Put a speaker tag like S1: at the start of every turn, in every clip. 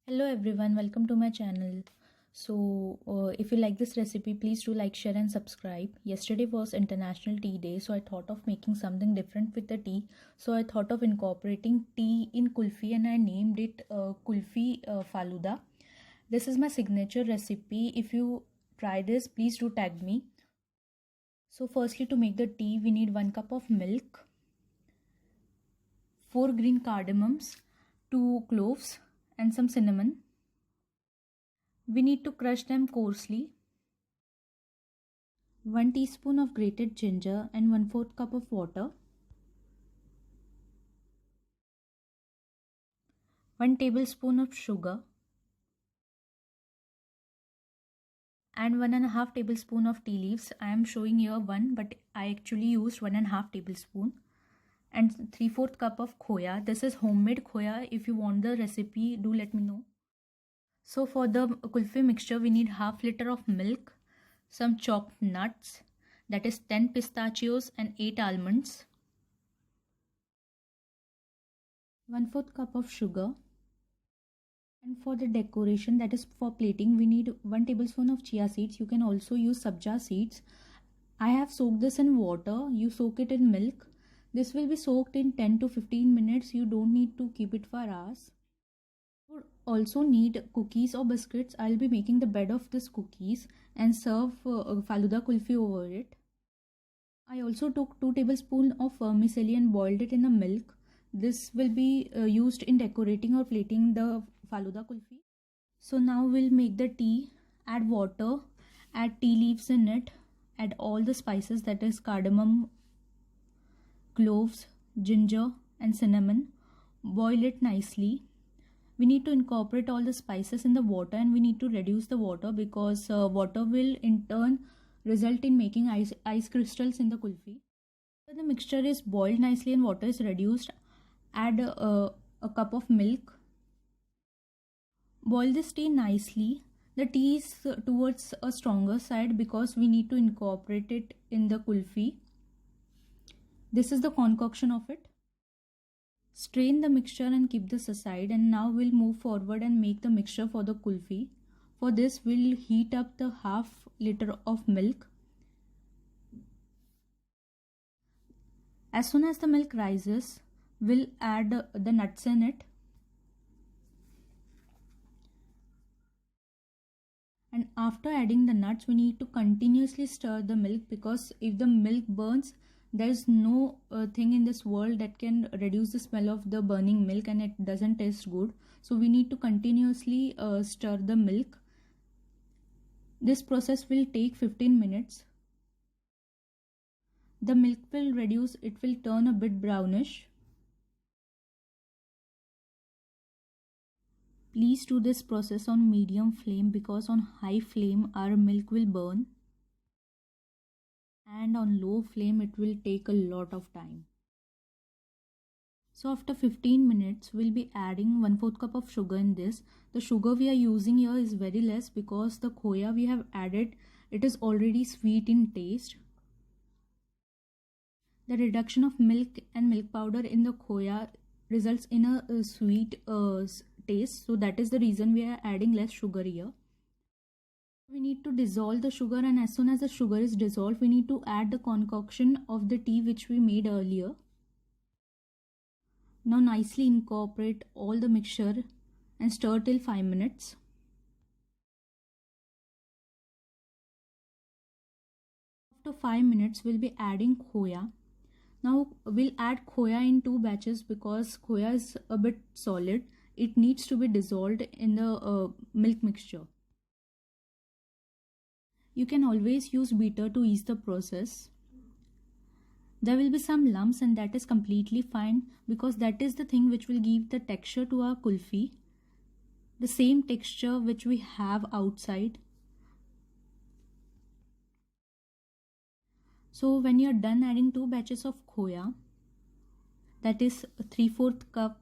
S1: Hello everyone, welcome to my channel. If you like this recipe, please do like, share and subscribe. Yesterday was International Tea Day, so I thought of making something different with the tea. So I thought of incorporating tea in kulfi and I named it Kulfi Faluda. This is my signature recipe. If you try this, please do tag me. So firstly, to make the tea, we need 1 cup of milk, 4 green cardamoms, 2 cloves and some cinnamon. We need to crush them coarsely. 1 teaspoon of grated ginger and 1/4 cup of water. 1 tablespoon of sugar and 1.5 tablespoon of tea leaves. I am showing here 1, but I actually used 1.5 tablespoon. And 3/4 cup of khoya. This is homemade khoya. If you want the recipe, do let me know. So for the kulfi mixture, we need half liter of milk, some chopped nuts, that is 10 pistachios and 8 almonds, 1/4 cup of sugar. And for the decoration, that is for plating, we need 1 tablespoon of chia seeds. You can also use sabja seeds. I have soaked this in water. You soak it in milk. This will be soaked in 10 to 15 minutes. You don't need to keep it for hours. You also need cookies or biscuits. I'll be making the bed of this cookies and serve Faluda kulfi over it. I also took 2 tablespoons of vermicelli and boiled it in the milk. This will be used in decorating or plating the Faluda kulfi. So now we'll make the tea. Add water, add tea leaves in it, add all the spices, that is cardamom, cloves, ginger and cinnamon. Boil it nicely. We need to incorporate all the spices in the water and we need to reduce the water because water will in turn result in making ice crystals in the kulfi. When the mixture is boiled nicely and water is reduced, add a cup of milk. Boil this tea nicely. The tea is towards a stronger side because we need to incorporate it in the kulfi. This is the concoction of it. Strain the mixture and keep this aside, and now we'll move forward and make the mixture for the kulfi. For this, we'll heat up the half liter of milk. As soon as the milk rises, we'll add the nuts in it. And after adding the nuts, we need to continuously stir the milk because if the milk burns, there is no thing in this world that can reduce the smell of the burning milk and it doesn't taste good. So we need to continuously stir the milk. This process will take 15 minutes. The milk will reduce, it will turn a bit brownish. Please do this process on medium flame because on high flame our milk will burn. And on low flame it will take a lot of time. So after 15 minutes we'll be adding 1/4 cup of sugar in this. The sugar we are using here is very less because the khoya we have added, it is already sweet in taste. The reduction of milk and milk powder in the khoya results in a sweet taste, so that is the reason we are adding less sugar here. We need to dissolve the sugar, and as soon as the sugar is dissolved, we need to add the concoction of the tea which we made earlier. Now nicely incorporate all the mixture and stir till 5 minutes. After 5 minutes, we'll be adding khoya. Now we'll add khoya in 2 batches because khoya is a bit solid. It needs to be dissolved in the milk mixture. You can always use beater to ease the process. There will be some lumps and that is completely fine because that is the thing which will give the texture to our kulfi. The same texture which we have outside. So when you are done adding 2 batches of khoya, that is 3/4 cup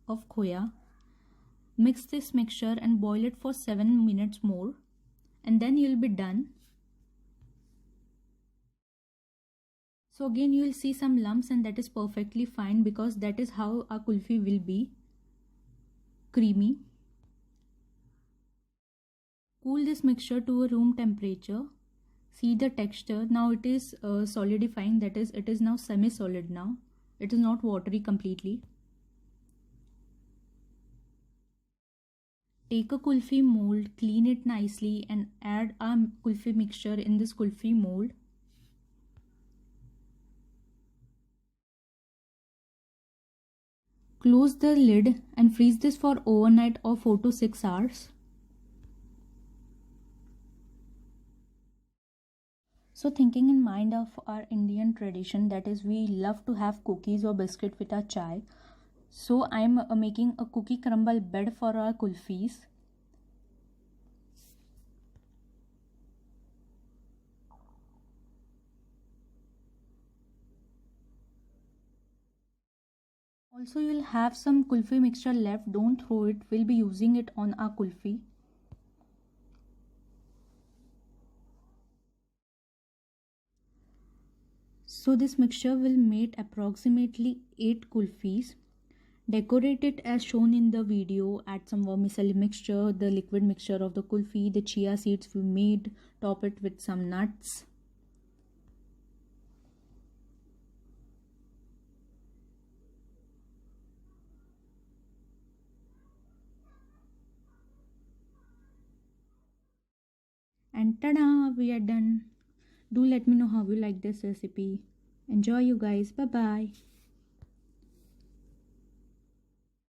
S1: of khoya, mix this mixture and boil it for 7 minutes more and then you'll be done. So again you will see some lumps and that is perfectly fine because that is how our kulfi will be creamy. Cool this mixture to a room temperature. See the texture. Now it is solidifying, that is, it is now semi-solid now. It is not watery completely. Take a kulfi mold, clean it nicely and add our kulfi mixture in this kulfi mold. Close the lid and freeze this for overnight or 4 to 6 hours. So thinking in mind of our Indian tradition, that is we love to have cookies or biscuit with our chai. So I am making a cookie crumble bed for our kulfis. Also you will have some kulfi mixture left, don't throw it, we'll be using it on our kulfi. So this mixture will make approximately 8 kulfis. Decorate it as shown in the video. Add some vermicelli mixture, the liquid mixture of the kulfi, the chia seeds we made, top it with some nuts. And tada, we are done. Do let me know how you like this recipe. Enjoy you guys. Bye bye.